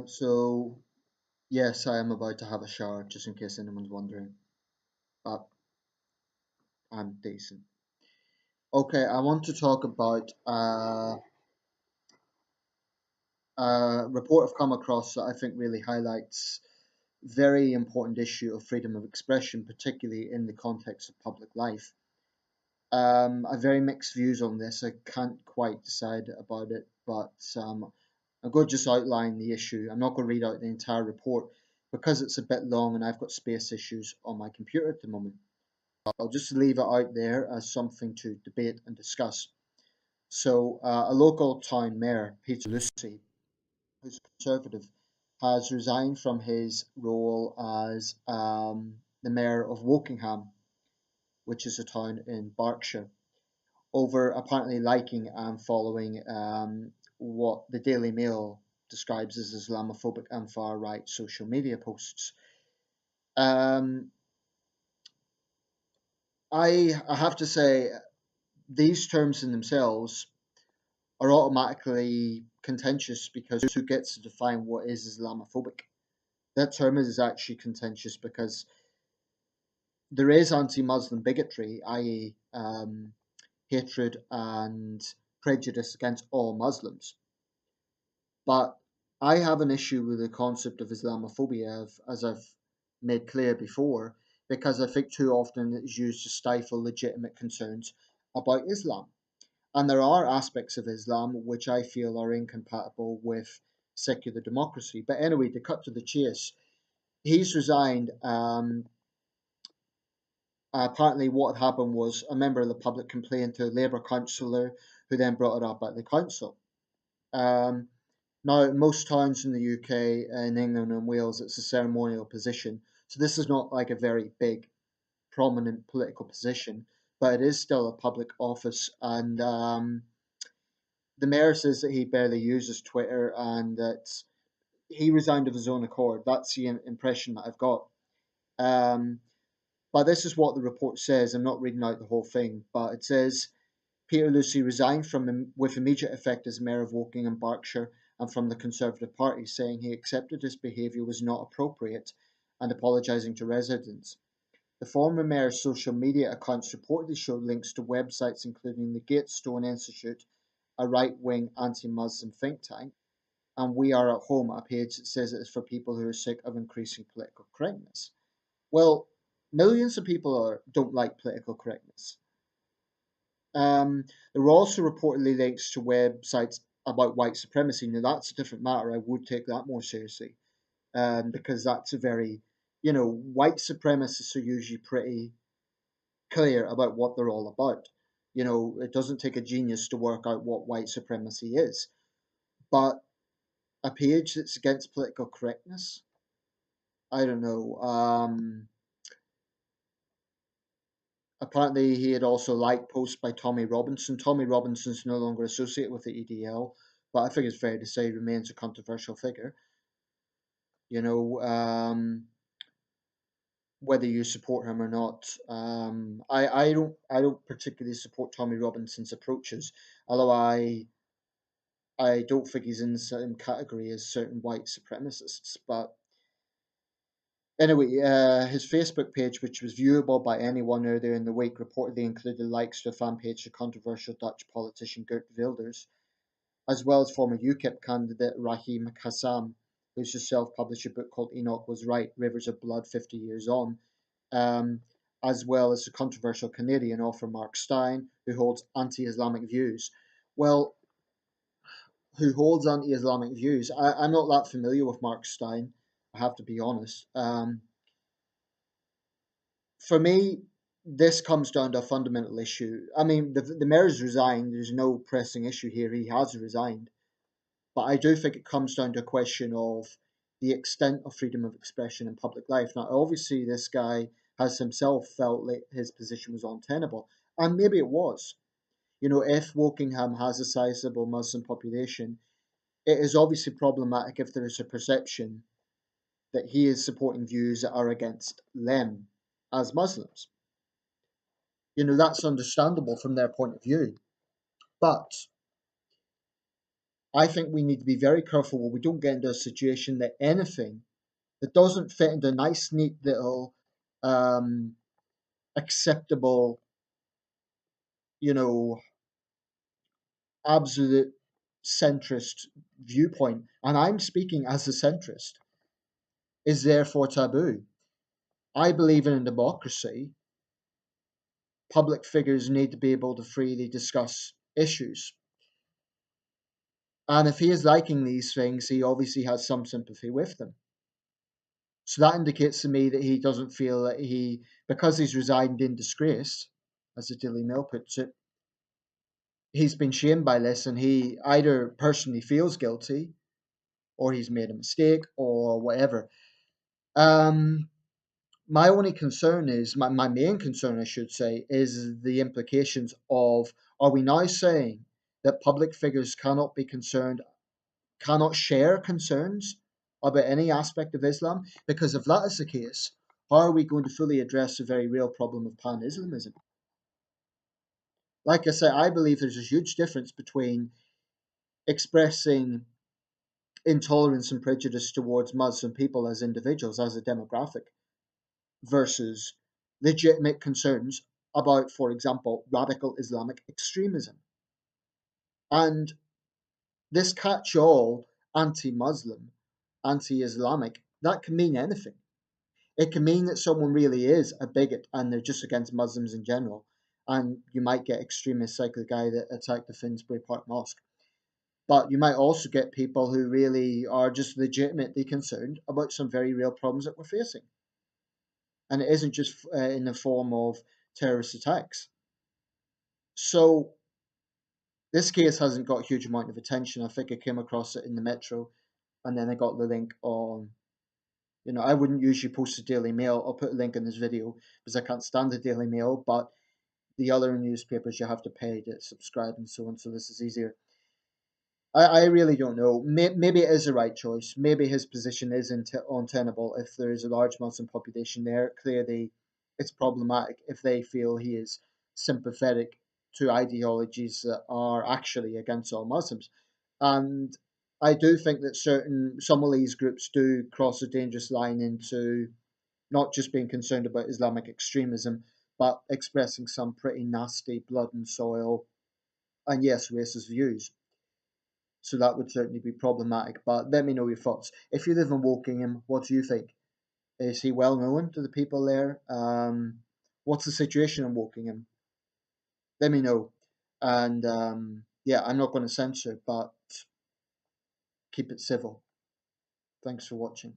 So yes, I am about to have a shower, just in case anyone's wondering. But I'm decent. Okay, I want to talk about a report I've come across that I think really highlights very important issue of freedom of expression, particularly in the context of public life. I have very mixed views on this. I can't quite decide about it, but I'm going to just outline the issue. I'm not going to read out the entire report because it's a bit long and I've got space issues on my computer at the moment. I'll just leave it out there as something to debate and discuss. So, a local town mayor, Peter Lucy, who's a Conservative, has resigned from his role as the mayor of Wokingham, which is a town in Berkshire, over apparently liking and following what the Daily Mail describes as Islamophobic and far right social media posts. Um, I have to say, these terms in themselves are automatically contentious because who gets to define what is Islamophobic? That term is actually contentious because there is anti Muslim bigotry, i.e., hatred and prejudice against all Muslims. But I have an issue with the concept of Islamophobia, as I've made clear before, because I think too often it's used to stifle legitimate concerns about Islam. And there are aspects of Islam which I feel are incompatible with secular democracy. But anyway, to cut to the chase, he's resigned. Apparently, what had happened was a member of the public complained to a Labour councillor who then brought it up at the council. Um, Now, in most towns in the UK and England and Wales, it's a ceremonial position. So this is not like a very big, prominent political position, but it is still a public office. And the mayor says that he barely uses Twitter and that he resigned of his own accord. That's the impression that I've got. Um, but this is what the report says. I'm not reading out the whole thing, but it says Peter Lucy resigned with immediate effect as mayor of Woking and Berkshire and from the Conservative Party, saying he accepted his behaviour was not appropriate and apologising to residents. The former mayor's social media accounts reportedly showed links to websites including the Gatestone Institute, a right-wing anti-Muslim think tank, and We Are at Home, a page that says it is for people who are sick of increasing political correctness. Well, millions of people don't like political correctness. There were also reportedly links to websites about white supremacy. Now, that's a different matter. I would take that more seriously because that's a very, white supremacists are usually pretty clear about what they're all about. It doesn't take a genius to work out what white supremacy is. But a page that's against political correctness, I don't know. Apparently, he had also liked posts by Tommy Robinson. Tommy Robinson's no longer associated with the EDL, but I think it's fair to say he remains a controversial figure. You know, whether you support him or not, I don't particularly support Tommy Robinson's approaches, although I don't think he's in the same category as certain white supremacists. But anyway, his Facebook page, which was viewable by anyone earlier in the week, reportedly included likes to a fan page of controversial Dutch politician Geert Wilders, as well as former UKIP candidate Raheem Kassam, who's just self-published a book called Enoch Was Right, Rivers of Blood 50 Years On, um, as well as the controversial Canadian author Mark Steyn, who holds anti-Islamic views. Well, who holds anti-Islamic views? I'm not that familiar with Mark Steyn, I have to be honest. For me, this comes down to a fundamental issue. I mean, the mayor's resigned. There's no pressing issue here. He has resigned. But I do think it comes down to a question of the extent of freedom of expression in public life. Now, obviously, this guy has himself felt like his position was untenable. And maybe it was. If Wokingham has a sizable Muslim population, it is obviously problematic if there is a perception that he is supporting views that are against them as Muslims. That's understandable from their point of view. But I think we need to be very careful where we don't get into a situation that anything that doesn't fit into a nice, neat little um, acceptable, you know, absolute centrist viewpoint, and I'm speaking as a centrist, is therefore taboo. I believe in a democracy. Public figures need to be able to freely discuss issues. And if he is liking these things, he obviously has some sympathy with them. So that indicates to me that he doesn't feel that because he's resigned in disgrace, as the Daily Mail puts it, he's been shamed by this and he either personally feels guilty or he's made a mistake or whatever. Um, my only concern is, my main concern, I should say, is the implications of, are we now saying that public figures cannot be concerned, cannot share concerns about any aspect of Islam? Because if that is the case, how are we going to fully address the very real problem of pan Islamism? Like I say, I believe there's a huge difference between expressing intolerance and prejudice towards Muslim people as individuals, as a demographic, versus legitimate concerns about, for example, radical Islamic extremism. And this catch all anti Muslim, anti Islamic, that can mean anything. It can mean that someone really is a bigot and they're just against Muslims in general. And you might get extremists like the guy that attacked the Finsbury Park Mosque. But you might also get people who really are just legitimately concerned about some very real problems that we're facing. And it isn't just in the form of terrorist attacks. So this case hasn't got a huge amount of attention. I think I came across it in the Metro, and then I got the link on. I wouldn't usually post the Daily Mail. I'll put a link in this video because I can't stand the Daily Mail, but the other newspapers you have to pay to subscribe and so on. So this is easier. I really don't know. Maybe it is the right choice. Maybe his position is untenable. If there is a large Muslim population there, clearly it's problematic if they feel he is sympathetic to ideologies that are actually against all Muslims. And I do think that some of these groups do cross a dangerous line into not just being concerned about Islamic extremism, but expressing some pretty nasty blood and soil and, yes, racist views. So that would certainly be problematic. But let me know your thoughts. If you live in Wokingham, what do you think? Is he well known to the people there? What's the situation in Wokingham? Let me know. And yeah, I'm not going to censor, but keep it civil. Thanks for watching.